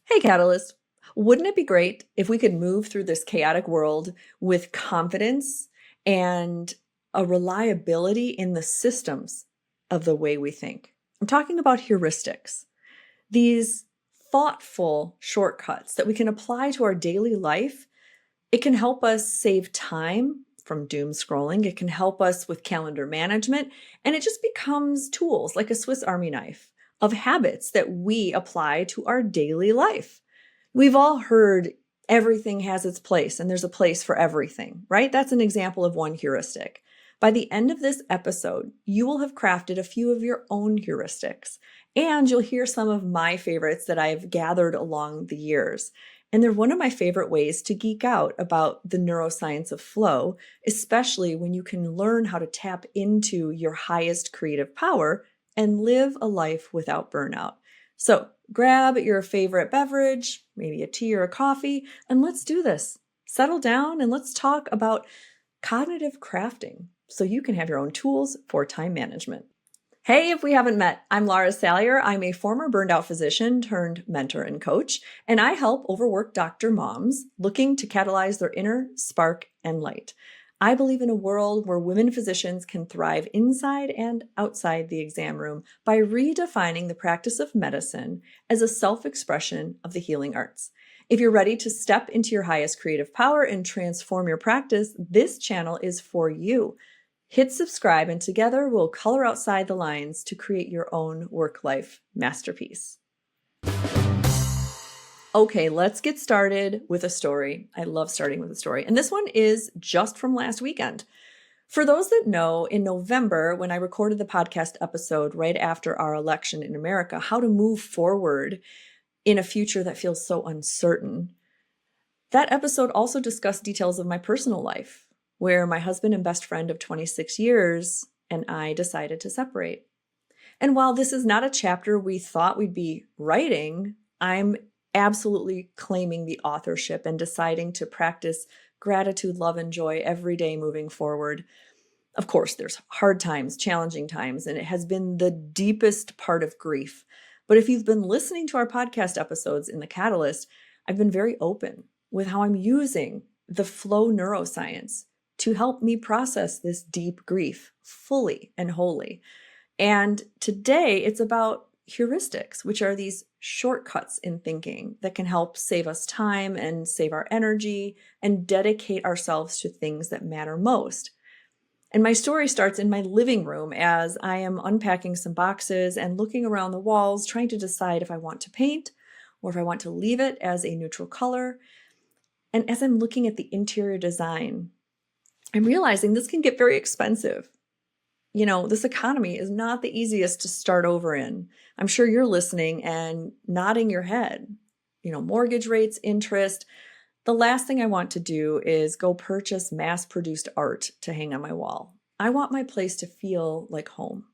Hey, Catalyst. Wouldn't it be great if we could move through this chaotic world with confidence and a reliability in the systems of the way we think? I'm talking about heuristics, these thoughtful shortcuts that we can apply to our daily life. It can help us save time from doom scrolling. It can help us with calendar management, and it just becomes tools like a Swiss Army knife of habits that we apply to our daily life. We've all heard everything has its place and there's a place for everything, right? That's an example of one heuristic. By the end of this episode, you will have crafted a few of your own heuristics, and you'll hear some of my favorites that I've gathered along the years. And they're one of my favorite ways to geek out about the neuroscience of flow, especially when you can learn how to tap into your highest creative power and live a life without burnout. So grab your favorite beverage, maybe a tea or a coffee, and let's do this. Settle down and let's talk about cognitive crafting so you can have your own tools for time management. Hey, if we haven't met, I'm Lara Salyer. I'm a former burned out physician turned mentor and coach, and I help overworked doctor moms looking to catalyze their inner spark and light. I believe in a world where women physicians can thrive inside and outside the exam room by redefining the practice of medicine as a self-expression of the healing arts. If you're ready to step into your highest creative power and transform your practice, this channel is for you. Hit subscribe, and together we'll color outside the lines to create your own work-life masterpiece. Okay, let's get started with a story. I love starting with a story. And this one is just from last weekend. For those that know, in November, when I recorded the podcast episode right after our election in America, how to move forward in a future that feels so uncertain, that episode also discussed details of my personal life, where my husband and best friend of 26 years and I decided to separate. And while this is not a chapter we thought we'd be writing, I'm absolutely claiming the authorship and deciding to practice gratitude, love, and joy every day moving forward. Of course, there's hard times, challenging times, and it has been the deepest part of grief. But if you've been listening to our podcast episodes in the Catalyst, I've been very open with how I'm using the flow neuroscience to help me process this deep grief fully and wholly. And today it's about heuristics, which are these shortcuts in thinking that can help save us time and save our energy and dedicate ourselves to things that matter most. And my story starts in my living room as I am unpacking some boxes and looking around the walls, trying to decide if I want to paint or if I want to leave it as a neutral color. And as I'm looking at the interior design, I'm realizing this can get very expensive. You know, this economy is not the easiest to start over in. I'm sure you're listening and nodding your head. You know, mortgage rates, interest. The last thing I want to do is go purchase mass-produced art to hang on my wall. I want my place to feel like home,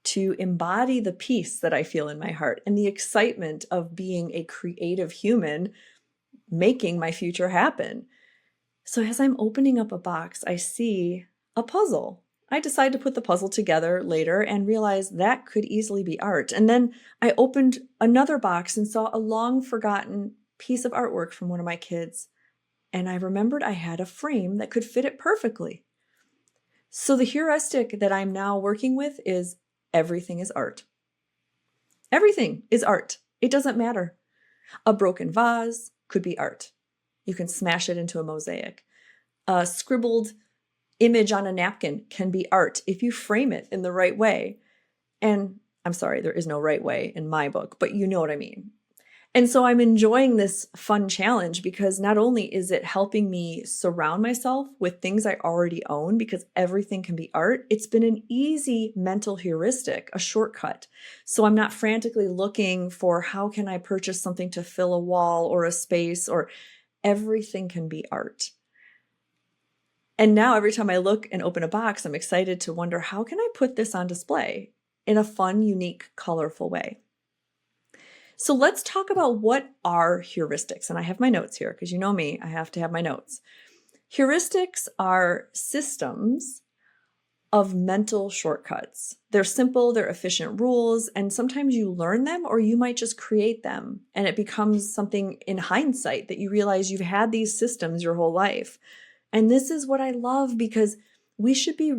to embody the peace that I feel in my heart and the excitement of being a creative human, making my future happen. So as I'm opening up a box, I see a puzzle. I decide to put the puzzle together later and realize that could easily be art. And then I opened another box and saw a long forgotten piece of artwork from one of my kids. And I remembered I had a frame that could fit it perfectly. So the heuristic that I'm now working with is everything is art. Everything is art. It doesn't matter. A broken vase could be art. You can smash it into a mosaic. A scribbled image on a napkin can be art if you frame it in the right way. And I'm sorry, there is no right way in my book, but you know what I mean. And so I'm enjoying this fun challenge because not only is it helping me surround myself with things I already own, because everything can be art, it's been an easy mental heuristic, a shortcut. So I'm not frantically looking for how can I purchase something to fill a wall or a space, or everything can be art. And now every time I look and open a box, I'm excited to wonder, how can I put this on display in a fun, unique, colorful way? So let's talk about what are heuristics. And I have my notes here because you know me, I have to have my notes. Heuristics are systems of mental shortcuts. They're simple, they're efficient rules, and sometimes you learn them or you might just create them. And it becomes something in hindsight that you realize you've had these systems your whole life. And this is what I love, because we should be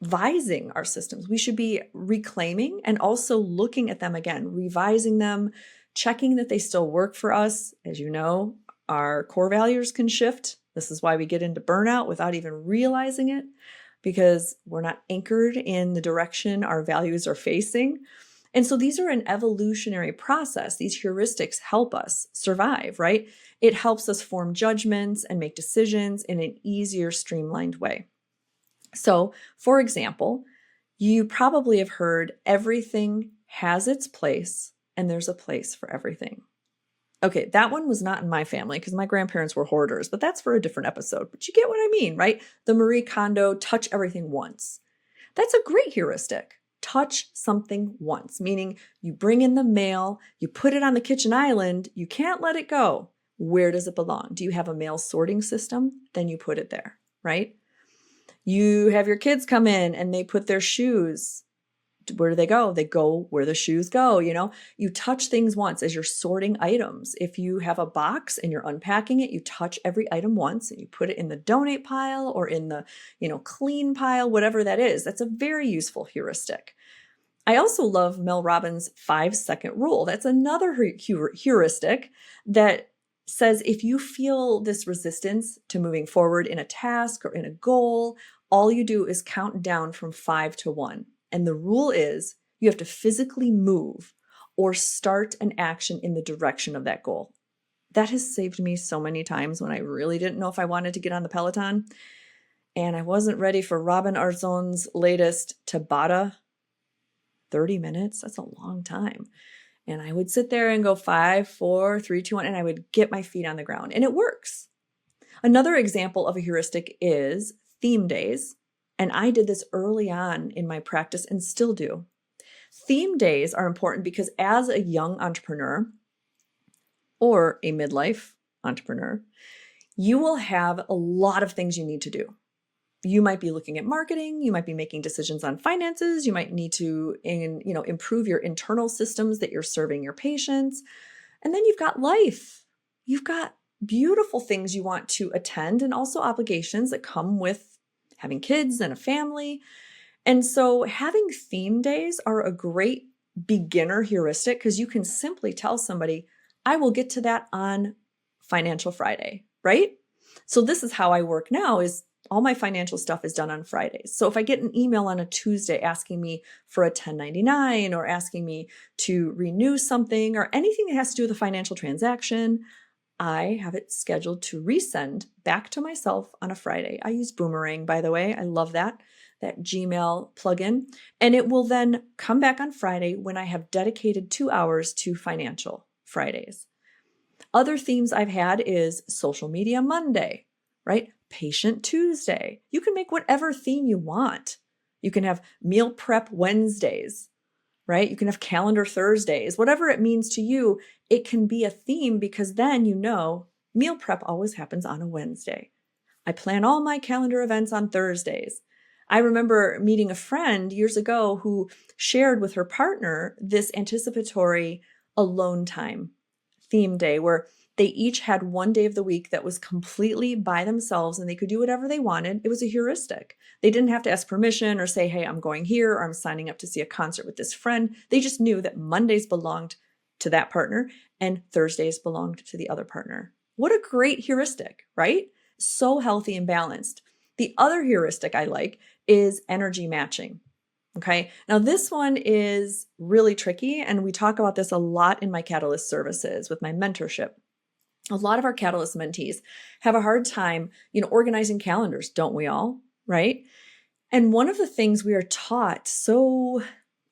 revising our systems. We should be reclaiming and also looking at them again, revising them, checking that they still work for us. As you know, our core values can shift. This is why we get into burnout without even realizing it, because we're not anchored in the direction our values are facing. And so these are an evolutionary process. These heuristics help us survive, right? It helps us form judgments and make decisions in an easier, streamlined way. So, for example, you probably have heard everything has its place and there's a place for everything. Okay, that one was not in my family because my grandparents were hoarders, but that's for a different episode. But you get what I mean, right? The Marie Kondo, touch everything once. That's a great heuristic. Touch something once, meaning you bring in the mail, you put it on the kitchen island, you can't let it go. Where does it belong? Do you have a mail sorting system? Then you put it there, right? You have your kids come in and they put their shoes. Where do they go? They go where the shoes go. You touch things once as you're sorting items. If you have a box and you're unpacking it, you touch every item once and you put it in the donate pile or in the, clean pile, whatever that is. That's a very useful heuristic. I also love Mel Robbins' 5-second rule. That's another heuristic that says if you feel this resistance to moving forward in a task or in a goal, all you do is count down from 5 to 1. And the rule is you have to physically move or start an action in the direction of that goal. That has saved me so many times when I really didn't know if I wanted to get on the Peloton and I wasn't ready for Robin Arzon's latest Tabata. 30 minutes, that's a long time. And I would sit there and go 5, 4, 3, 2, 1, and I would get my feet on the ground. And it works. Another example of a heuristic is theme days. And I did this early on in my practice and still do. Theme days are important because as a young entrepreneur or a midlife entrepreneur, you will have a lot of things you need to do. You might be looking at marketing, you might be making decisions on finances, you might need to improve your internal systems that you're serving your patients. And then you've got life. You've got beautiful things you want to attend and also obligations that come with having kids and a family. And so having theme days are a great beginner heuristic because you can simply tell somebody, I will get to that on Financial Friday, right? So this is how I work now is all my financial stuff is done on Fridays. So if I get an email on a Tuesday asking me for a 1099 or asking me to renew something or anything that has to do with a financial transaction, I have it scheduled to resend back to myself on a Friday. I use Boomerang, by the way. I love that Gmail plugin. And it will then come back on Friday when I have dedicated 2 hours to Financial Fridays. Other themes I've had is Social Media Monday, right? Patient Tuesday. You can make whatever theme you want. You can have Meal Prep Wednesdays, right? You can have Calendar Thursdays, whatever it means to you, it can be a theme because then meal prep always happens on a Wednesday. I plan all my calendar events on Thursdays. I remember meeting a friend years ago who shared with her partner this anticipatory alone time theme day where they each had one day of the week that was completely by themselves and they could do whatever they wanted. It was a heuristic. They didn't have to ask permission or say, hey, I'm going here or I'm signing up to see a concert with this friend. They just knew that Mondays belonged to that partner and Thursdays belonged to the other partner. What a great heuristic, right? So healthy and balanced. The other heuristic I like is energy matching. Okay. Now this one is really tricky and we talk about this a lot in my Catalyst services with my mentorship. A lot of our Catalyst mentees have a hard time, organizing calendars, don't we all? Right? And one of the things we are taught so,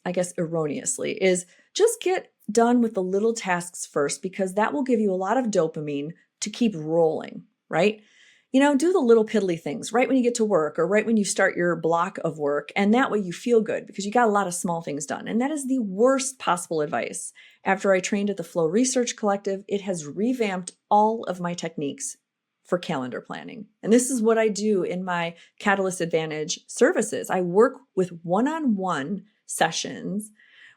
I guess, erroneously is just get done with the little tasks first because that will give you a lot of dopamine to keep rolling, right? Do the little piddly things right when you get to work or right when you start your block of work. And that way you feel good because you got a lot of small things done. And that is the worst possible advice. After I trained at the Flow Research Collective, it has revamped all of my techniques for calendar planning. And this is what I do in my Catalyst Advantage services. I work with one-on-one sessions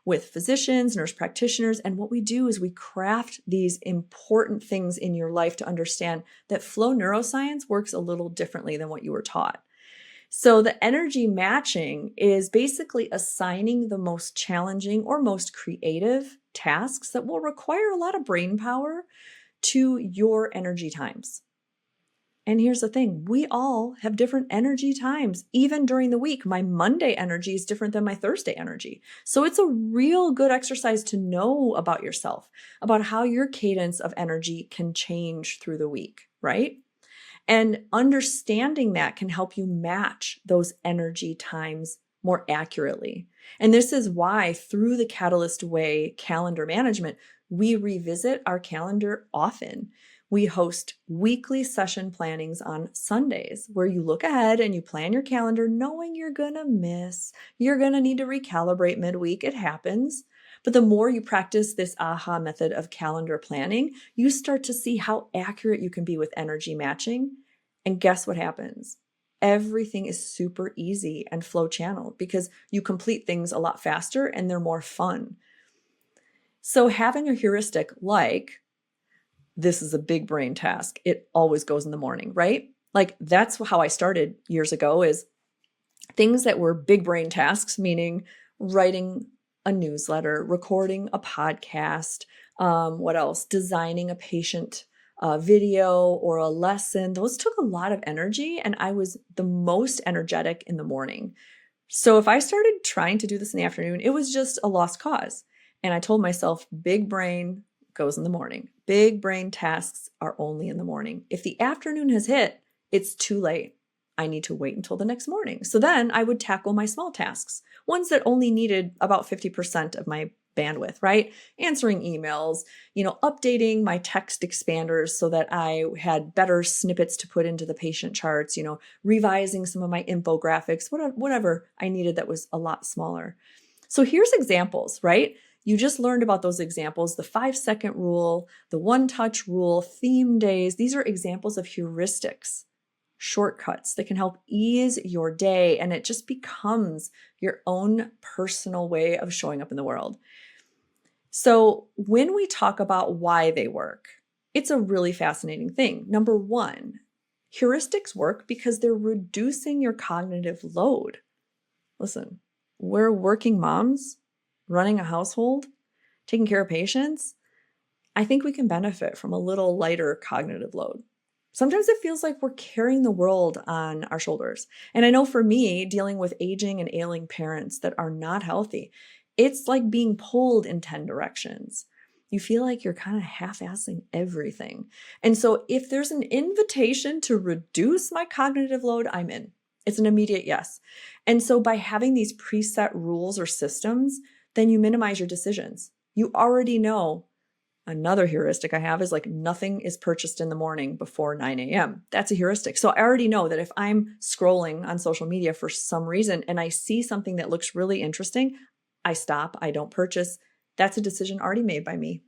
with physicians, nurse practitioners, and what we do is we craft these important things in your life to understand that flow neuroscience works a little differently than what you were taught. So the energy matching is basically assigning the most challenging or most creative tasks that will require a lot of brain power to your energy times. And here's the thing, we all have different energy times. Even during the week, my Monday energy is different than my Thursday energy. So it's a real good exercise to know about yourself, about how your cadence of energy can change through the week, right? And understanding that can help you match those energy times more accurately. And this is why through the Catalyst Way calendar management, we revisit our calendar often. We host weekly session plannings on Sundays where you look ahead and you plan your calendar knowing you're going to miss. You're going to need to recalibrate midweek. It happens. But the more you practice this AHA method of calendar planning, you start to see how accurate you can be with energy matching. And guess what happens? Everything is super easy and flow channeled because you complete things a lot faster and they're more fun. So having a heuristic like, this is a big brain task. It always goes in the morning, right? Like that's how I started years ago, is things that were big brain tasks, meaning writing a newsletter, recording a podcast, what else? Designing a patient video or a lesson. Those took a lot of energy and I was the most energetic in the morning. So if I started trying to do this in the afternoon, it was just a lost cause. And I told myself, big brain goes in the morning. Big brain tasks are only in the morning. If the afternoon has hit, it's too late. I need to wait until the next morning. So then I would tackle my small tasks, ones that only needed about 50% of my bandwidth, right? Answering emails, updating my text expanders so that I had better snippets to put into the patient charts, revising some of my infographics, whatever I needed that was a lot smaller. So here's examples, right? You just learned about those examples, the 5-second rule, the 1-touch rule, theme days. These are examples of heuristics, shortcuts that can help ease your day. And it just becomes your own personal way of showing up in the world. So when we talk about why they work, it's a really fascinating thing. Number one, heuristics work because they're reducing your cognitive load. Listen, we're working moms running a household, taking care of patients. I think we can benefit from a little lighter cognitive load. Sometimes it feels like we're carrying the world on our shoulders. And I know for me, dealing with aging and ailing parents that are not healthy, it's like being pulled in 10 directions. You feel like you're kind of half-assing everything. And so if there's an invitation to reduce my cognitive load, I'm in. It's an immediate yes. And so by having these preset rules or systems, then you minimize your decisions. You already know. Another heuristic I have is like nothing is purchased in the morning before 9 a.m. That's a heuristic. So I already know that if I'm scrolling on social media for some reason and I see something that looks really interesting, I stop, I don't purchase. That's a decision already made by me.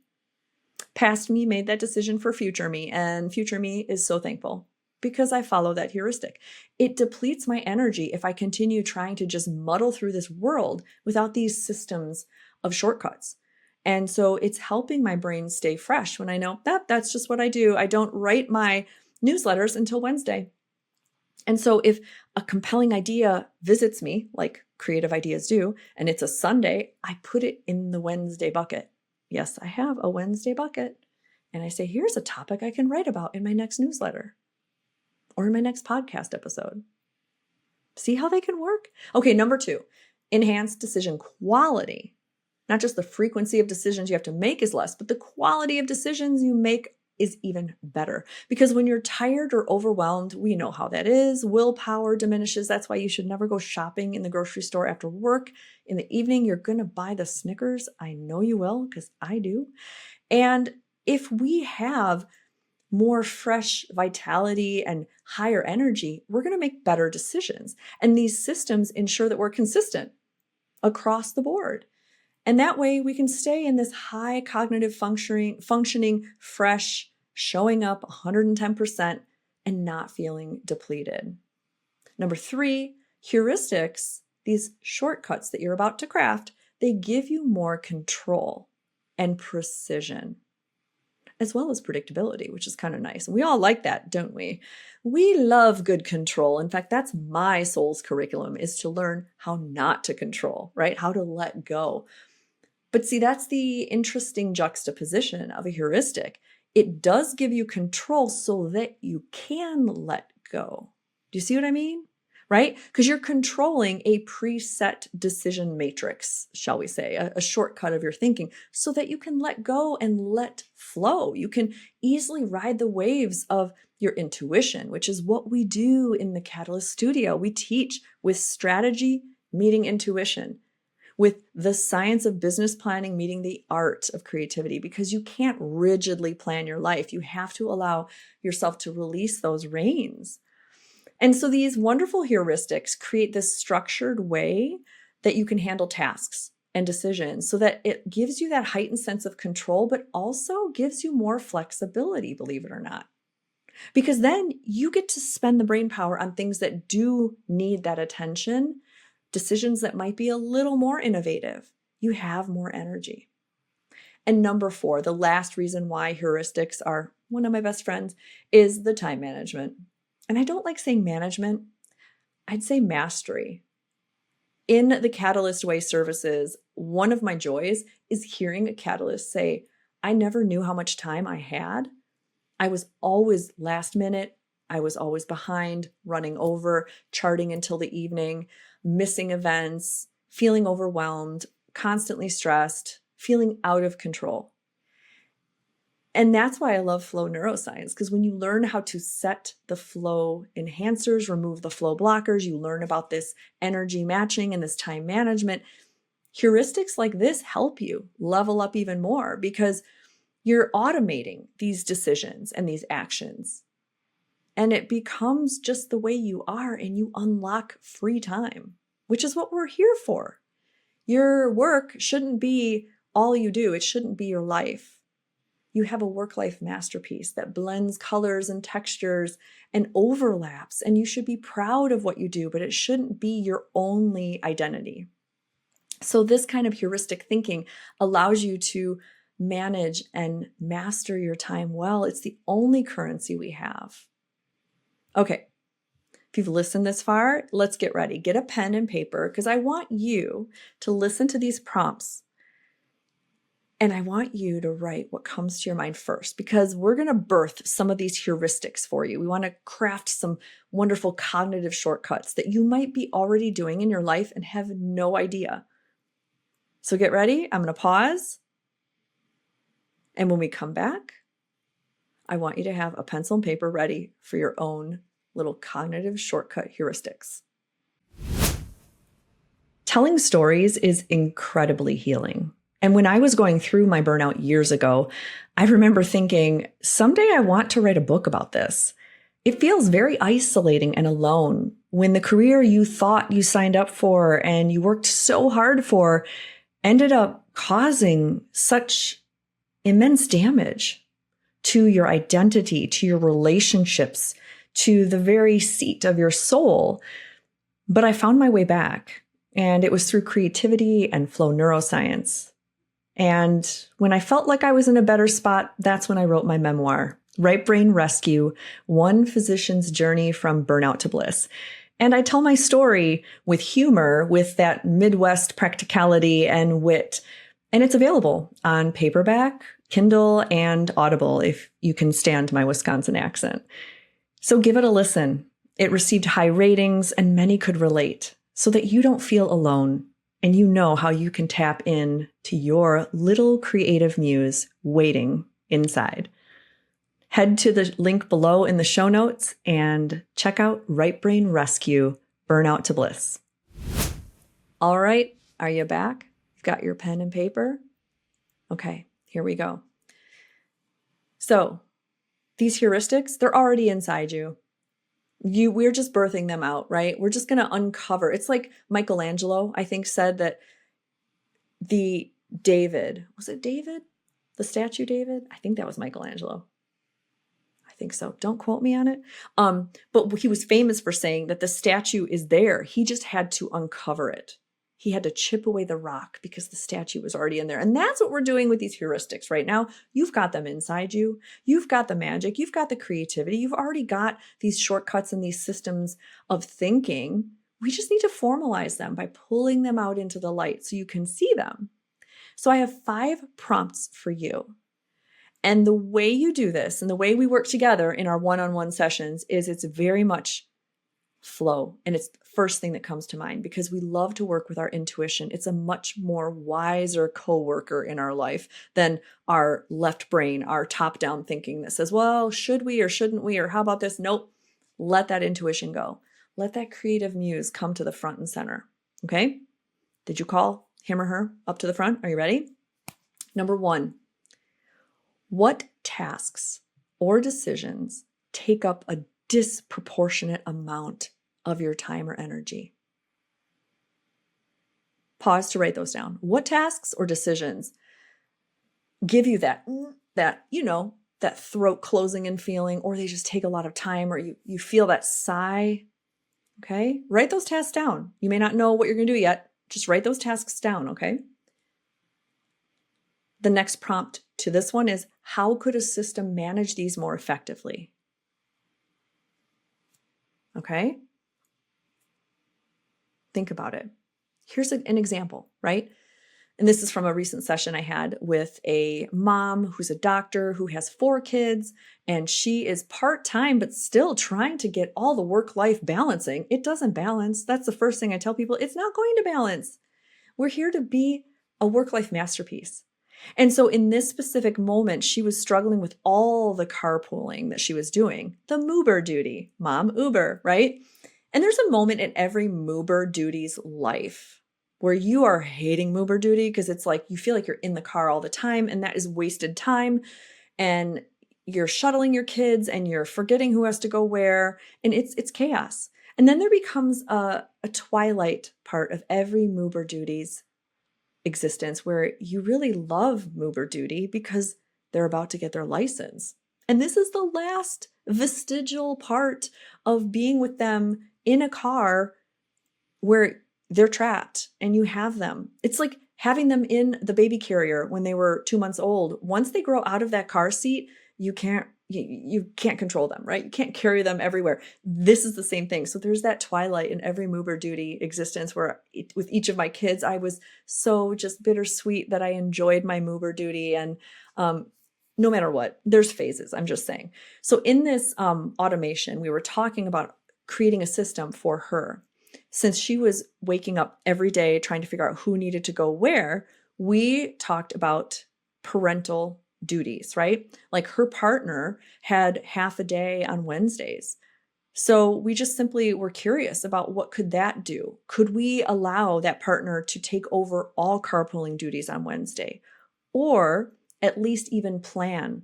Past me made that decision for future me, and future me is so thankful because I follow that heuristic. It depletes my energy if I continue trying to just muddle through this world without these systems of shortcuts. And so it's helping my brain stay fresh when I know that's just what I do. I don't write my newsletters until Wednesday. And so if a compelling idea visits me, like creative ideas do, and it's a Sunday, I put it in the Wednesday bucket. Yes, I have a Wednesday bucket. And I say, here's a topic I can write about in my next newsletter or in my next podcast episode. See how they can work? Okay, number 2, enhanced decision quality. Not just the frequency of decisions you have to make is less, but the quality of decisions you make is even better. Because when you're tired or overwhelmed, we know how that is. Willpower diminishes. That's why you should never go shopping in the grocery store after work. In the evening, you're going to buy the Snickers. I know you will, because I do. And if we have more fresh vitality and higher energy, we're going to make better decisions. And these systems ensure that we're consistent across the board. And that way we can stay in this high cognitive functioning, fresh, showing up 110% and not feeling depleted. Number 3, heuristics, these shortcuts that you're about to craft, they give you more control and precision, as well as predictability, which is kind of nice. We all like that, don't we? We love good control. In fact, that's my soul's curriculum, is to learn how not to control, right? How to let go. But see, that's the interesting juxtaposition of a heuristic. It does give you control so that you can let go. Do you see what I mean? Right? Because you're controlling a preset decision matrix, shall we say, a shortcut of your thinking, so that you can let go and let flow. You can easily ride the waves of your intuition, which is what we do in the Catalyst Studio. We teach with strategy meeting intuition, with the science of business planning meeting the art of creativity, because you can't rigidly plan your life. You have to allow yourself to release those reins. And so these wonderful heuristics create this structured way that you can handle tasks and decisions, so that it gives you that heightened sense of control, but also gives you more flexibility, believe it or not. Because then you get to spend the brain power on things that do need that attention, decisions that might be a little more innovative. You have more energy. And number 4, the last reason why heuristics are one of my best friends, is the time management. And I don't like saying management, I'd say mastery. In the Catalyst Way services, one of my joys is hearing a catalyst say, I never knew how much time I had. I was always last minute. I was always behind, running over, charting until the evening, missing events, feeling overwhelmed, constantly stressed, feeling out of control. And that's why I love flow neuroscience, because when you learn how to set the flow enhancers, remove the flow blockers, you learn about this energy matching and this time management. Heuristics like this help you level up even more, because you're automating these decisions and these actions. And it becomes just the way you are, and you unlock free time, which is what we're here for. Your work shouldn't be all you do. It shouldn't be your life. You have a work-life masterpiece that blends colors and textures and overlaps, and you should be proud of what you do, but it shouldn't be your only identity. So this kind of heuristic thinking allows you to manage and master your time well. It's the only currency we have. Okay, if you've listened this far, let's get ready. Get a pen and paper, because I want you to listen to these prompts. And I want you to write what comes to your mind first, because we're going to birth some of these heuristics for you. We want to craft some wonderful cognitive shortcuts that you might be already doing in your life and have no idea. So get ready. I'm going to pause. And when we come back, I want you to have a pencil and paper ready for your own little cognitive shortcut heuristics. Telling stories is incredibly healing. And when I was going through my burnout years ago, I remember thinking, someday I want to write a book about this. It feels very isolating and alone when the career you thought you signed up for and you worked so hard for ended up causing such immense damage to your identity, to your relationships, to the very seat of your soul. But I found my way back, and it was through creativity and flow neuroscience. And when I felt like I was in a better spot, that's when I wrote my memoir, Right Brain Rescue, One Physician's Journey from Burnout to Bliss. And I tell my story with humor, with that Midwest practicality and wit. And it's available on paperback, Kindle, and Audible, if you can stand my Wisconsin accent. So give it a listen. It received high ratings, and many could relate, so that you don't feel alone. And you know how you can tap in to your little creative muse waiting inside. Head to the link below in the show notes and check out Right Brain Rescue, Burnout to Bliss. All right, are you back? You've got your pen and paper? Okay, here we go. So these heuristics, they're already inside you. We're just birthing them out, right? We're just going to uncover. It's like Michelangelo, I think, said that was it David? The statue David? I think that was Michelangelo. I think so. Don't quote me on it. But he was famous for saying that the statue is there. He just had to uncover it. He had to chip away the rock because the statue was already in there. And that's what we're doing with these heuristics right now. You've got them inside you. You've got the magic. You've got the creativity. You've already got these shortcuts and these systems of thinking. We just need to formalize them by pulling them out into the light so you can see them. So I have 5 prompts for you. And the way you do this and the way we work together in our one-on-one sessions is it's very much flow. And it's the first thing that comes to mind because we love to work with our intuition. It's a much more wiser coworker in our life than our left brain, our top-down thinking that says, well, should we or shouldn't we, or how about this? Nope. Let that intuition go. Let that creative muse come to the front and center. Okay? Did you call him or her up to the front? Are you ready? Number 1. What tasks or decisions take up a disproportionate amount of your time or energy? Pause to write those down. What tasks or decisions give you that throat closing and feeling, or they just take a lot of time, or you feel that sigh? Okay? Write those tasks down. You may not know what you're going to do yet. Just write those tasks down, okay? The next prompt to this one is, how could a system manage these more effectively? Okay? Think about it. Here's an example, right? And this is from a recent session I had with a mom who's a doctor who has 4 kids, and she is part-time, but still trying to get all the work-life balancing. It doesn't balance. That's the first thing I tell people. It's not going to balance. We're here to be a work-life masterpiece. And so in this specific moment, she was struggling with all the carpooling that she was doing, the moober duty, mom Uber, right? And there's a moment in every moober duty's life where you are hating moober duty because it's like you feel like you're in the car all the time, and that is wasted time, and you're shuttling your kids and you're forgetting who has to go where, and it's chaos. And then there becomes a twilight part of every moober duty's existence where you really love moober duty because they're about to get their license. And this is the last vestigial part of being with them in a car where they're trapped and you have them. It's like having them in the baby carrier when they were 2 months old. Once they grow out of that car seat, you can't control them, right? You can't carry them everywhere. This is the same thing. So there's that twilight in every moober duty existence where with each of my kids, I was so just bittersweet that I enjoyed my moober duty. And no matter what, there's phases, I'm just saying. So in this automation, we were talking about creating a system for her. Since she was waking up every day trying to figure out who needed to go where, we talked about parental duties, right? Like her partner had half a day on Wednesdays. So we just simply were curious about what could that do? Could we allow that partner to take over all carpooling duties on Wednesday, or at least even plan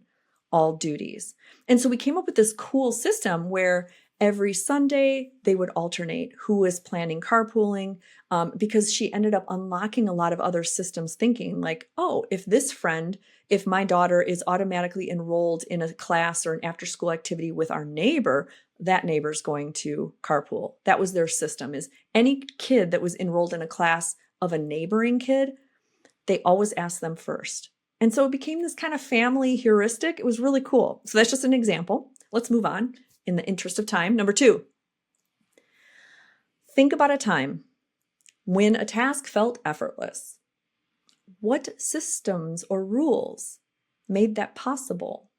all duties? And so we came up with this cool system where every Sunday they would alternate who was planning carpooling, because she ended up unlocking a lot of other systems thinking like, oh, if my daughter is automatically enrolled in a class or an after-school activity with our neighbor, that neighbor's going to carpool. That was their system, is any kid that was enrolled in a class of a neighboring kid, they always asked them first. And so it became this kind of family heuristic. It was really cool. So that's just an example. Let's move on in the interest of time. Number 2, think about a time when a task felt effortless. What systems or rules made that possible?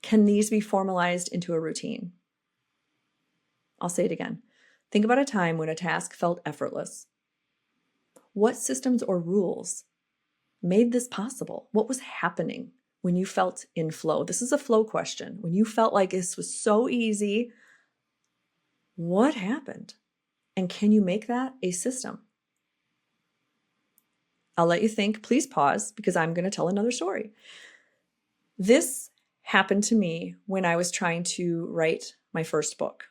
Can these be formalized into a routine? I'll say it again. Think about a time when a task felt effortless. What systems or rules made this possible? What was happening when you felt in flow? This is a flow question. When you felt like this was so easy, what happened? And can you make that a system? I'll let you think. Please pause because I'm going to tell another story. This happened to me when I was trying to write my first book.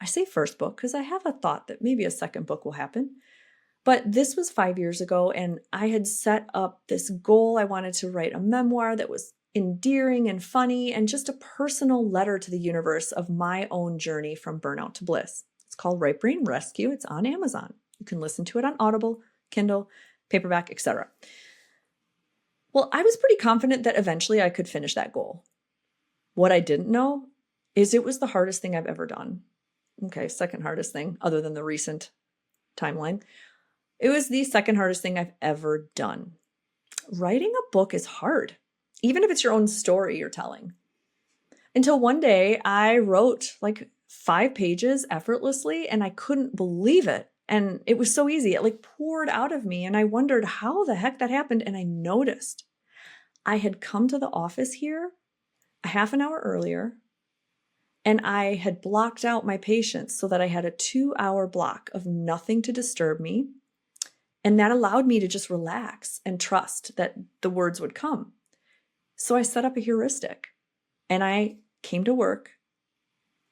I say first book because I have a thought that maybe a second book will happen. But this was 5 years ago, and I had set up this goal. I wanted to write a memoir that was endearing and funny, and just a personal letter to the universe of my own journey from burnout to bliss. It's called Right Brain Rescue. It's on Amazon. You can listen to it on Audible, Kindle, paperback, etc. Well, I was pretty confident that eventually I could finish that goal. What I didn't know is it was the hardest thing I've ever done. Okay, second hardest thing other than the recent timeline. It was the second hardest thing I've ever done. Writing a book is hard, even if it's your own story you're telling. Until one day I wrote like 5 pages effortlessly and I couldn't believe it. And it was so easy. It like poured out of me and I wondered how the heck that happened. And I noticed I had come to the office here a half an hour earlier and I had blocked out my patients so that I had a 2-hour block of nothing to disturb me. And that allowed me to just relax and trust that the words would come. So I set up a heuristic and I came to work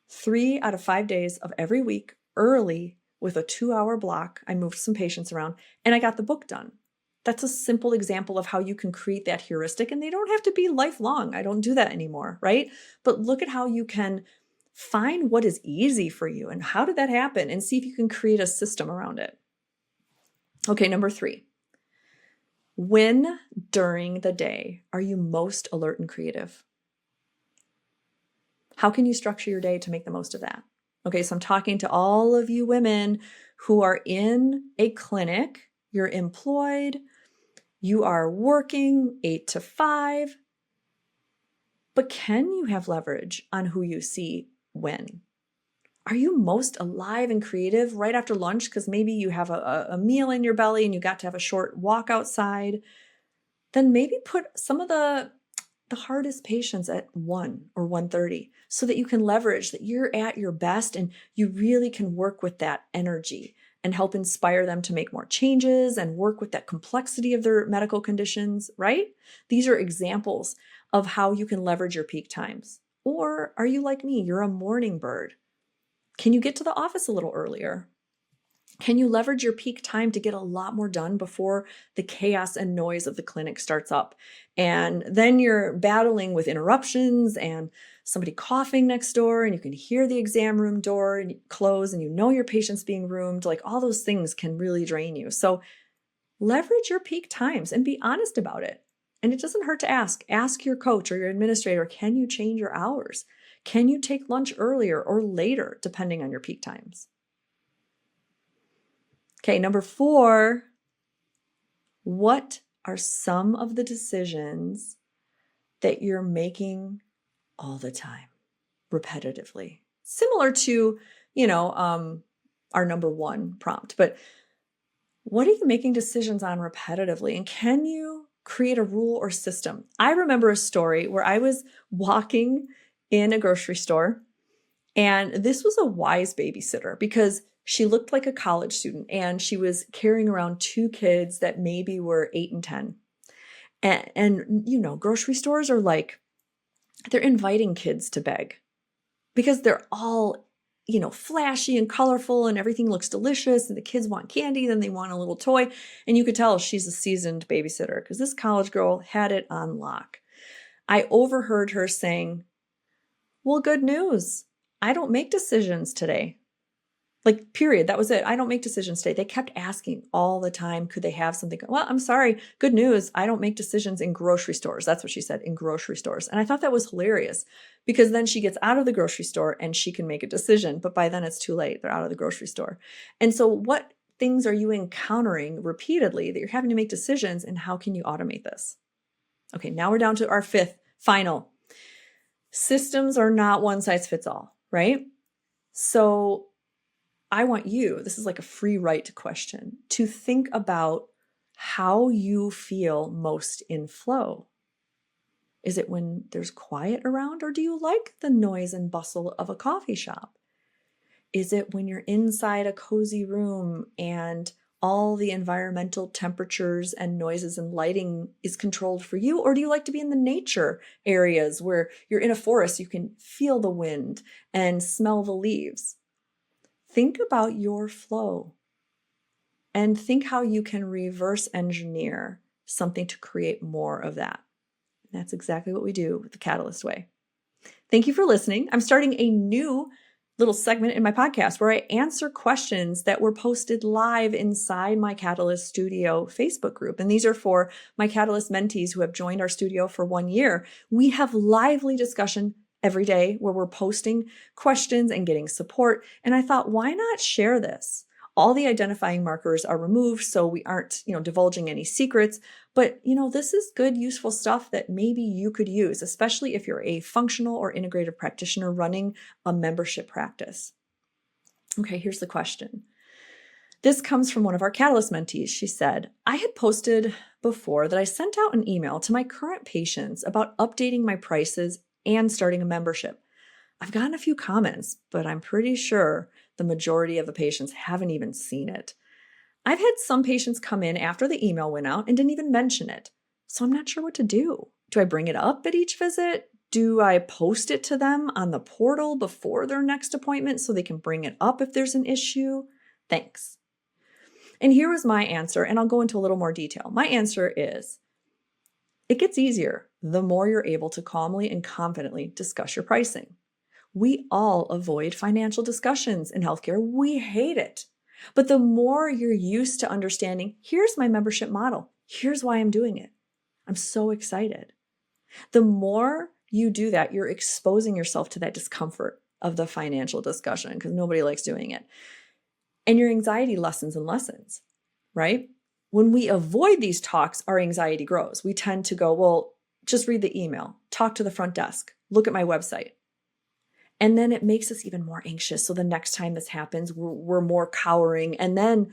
3 out of 5 days of every week early with a 2-hour block. I moved some patients around and I got the book done. That's a simple example of how you can create that heuristic, and they don't have to be lifelong. I don't do that anymore, right? But look at how you can find what is easy for you and how did that happen, and see if you can create a system around it. Okay, number 3. When during the day are you most alert and creative? How can you structure your day to make the most of that? Okay, so I'm talking to all of you women who are in a clinic, you're employed, you are working 8 to 5, but can you have leverage on who you see when? Are you most alive and creative right after lunch because maybe you have a meal in your belly and you got to have a short walk outside? Then maybe put some of the hardest patients at 1 or 1:30 so that you can leverage that you're at your best and you really can work with that energy and help inspire them to make more changes and work with that complexity of their medical conditions, right? These are examples of how you can leverage your peak times. Or are you like me? You're a morning bird. Can you get to the office a little earlier? Can you leverage your peak time to get a lot more done before the chaos and noise of the clinic starts up? And then you're battling with interruptions and somebody coughing next door, and you can hear the exam room door close, and you know your patient's being roomed. Like, all those things can really drain you. So leverage your peak times and be honest about it. And it doesn't hurt to ask. Ask your coach or your administrator, can you change your hours? Can you take lunch earlier or later, depending on your peak times? Okay, number 4, what are some of the decisions that you're making all the time, repetitively? Similar to, our number 1 prompt, but what are you making decisions on repetitively? And can you create a rule or system? I remember a story where I was walking in a grocery store, and this was a wise babysitter because she looked like a college student and she was carrying around 2 kids that maybe were 8 and 10. And grocery stores are like, they're inviting kids to beg because they're all, flashy and colorful and everything looks delicious and the kids want candy, then they want a little toy. And you could tell she's a seasoned babysitter because this college girl had it on lock. I overheard her saying, well, good news. I don't make decisions today. Like, period. That was it. I don't make decisions today. They kept asking all the time, could they have something? Well, I'm sorry. Good news. I don't make decisions in grocery stores. That's what she said, in grocery stores. And I thought that was hilarious because then she gets out of the grocery store and she can make a decision. But by then it's too late. They're out of the grocery store. And so what things are you encountering repeatedly that you're having to make decisions, and how can you automate this? Okay, now we're down to our 5th, final. Systems are not one size fits all, right? So I want you, this is like a free write question, to think about how you feel most in flow. Is it when there's quiet around, or do you like the noise and bustle of a coffee shop? Is it when you're inside a cozy room and all the environmental temperatures and noises and lighting is controlled for you? Or do you like to be in the nature areas where you're in a forest, you can feel the wind and smell the leaves? Think about your flow and think how you can reverse engineer something to create more of that. That's exactly what we do with the Catalyst way. Thank you for listening. I'm starting a new little segment in my podcast where I answer questions that were posted live inside my Catalyst Studio Facebook group. And these are for my Catalyst mentees who have joined our studio for 1 year. We have lively discussion every day where we're posting questions and getting support. And I thought, why not share this? All the identifying markers are removed, so we aren't, divulging any secrets. But, this is good, useful stuff that maybe you could use, especially if you're a functional or integrative practitioner running a membership practice. Okay, here's the question. This comes from one of our Catalyst mentees. She said, I had posted before that I sent out an email to my current patients about updating my prices and starting a membership. I've gotten a few comments, but I'm pretty sure the majority of the patients haven't even seen it. I've had some patients come in after the email went out and didn't even mention it. So I'm not sure what to do. Do I bring it up at each visit? Do I post it to them on the portal before their next appointment so they can bring it up if there's an issue? Thanks. And here was my answer, and I'll go into a little more detail. My answer is, it gets easier the more you're able to calmly and confidently discuss your pricing. We all avoid financial discussions in healthcare. We hate it. But the more you're used to understanding, here's my membership model. Here's why I'm doing it. I'm so excited. The more you do that, you're exposing yourself to that discomfort of the financial discussion because nobody likes doing it. And your anxiety lessens and lessens, right? When we avoid these talks, our anxiety grows. We tend to go, well, just read the email, talk to the front desk, look at my website. And then it makes us even more anxious. So the next time this happens, we're more cowering. And then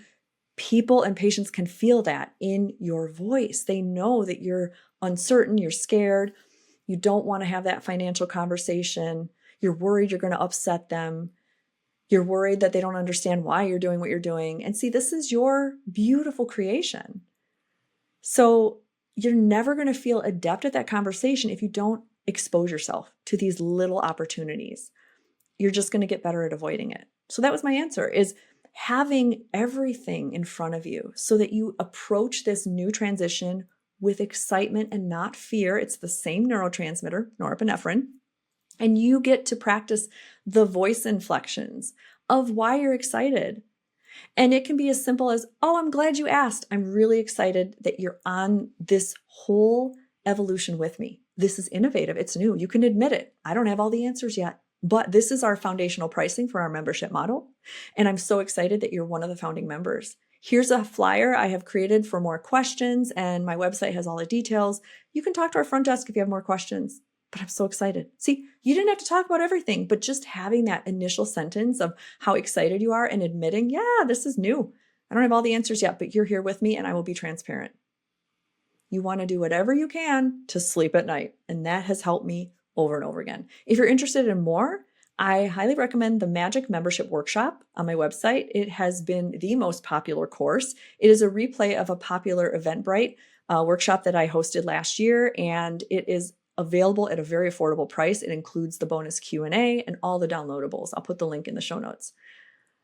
people and patients can feel that in your voice. They know that you're uncertain, you're scared, you don't want to have that financial conversation. You're worried you're going to upset them. You're worried that they don't understand why you're doing what you're doing. And see, this is your beautiful creation. So you're never going to feel adept at that conversation if you don't expose yourself to these little opportunities. You're just going to get better at avoiding it. So that was my answer, is having everything in front of you so that you approach this new transition with excitement and not fear. It's the same neurotransmitter, norepinephrine, and you get to practice the voice inflections of why you're excited. And it can be as simple as, oh, I'm glad you asked. I'm really excited that you're on this whole evolution with me. This is innovative. It's new. You can admit it. I don't have all the answers yet, but this is our foundational pricing for our membership model. And I'm so excited that you're one of the founding members. Here's a flyer I have created for more questions, and my website has all the details. You can talk to our front desk if you have more questions, but I'm so excited. See, you didn't have to talk about everything, but just having that initial sentence of how excited you are and admitting, yeah, this is new. I don't have all the answers yet, but you're here with me and I will be transparent. You want to do whatever you can to sleep at night. And that has helped me over and over again. If you're interested in more, I highly recommend the Magic Membership Workshop on my website. It has been the most popular course. It is a replay of a popular Eventbrite workshop that I hosted last year, and it is available at a very affordable price. It includes the bonus Q&A and all the downloadables. I'll put the link in the show notes.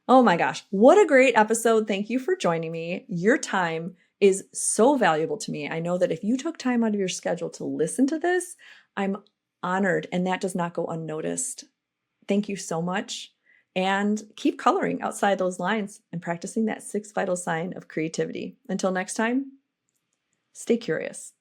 Oh my gosh, what a great episode. Thank you for joining me. Your time is so valuable to me. I know that if you took time out of your schedule to listen to this, I'm honored, and that does not go unnoticed. Thank you so much. And keep coloring outside those lines and practicing that 6th vital sign of creativity. Until next time, stay curious.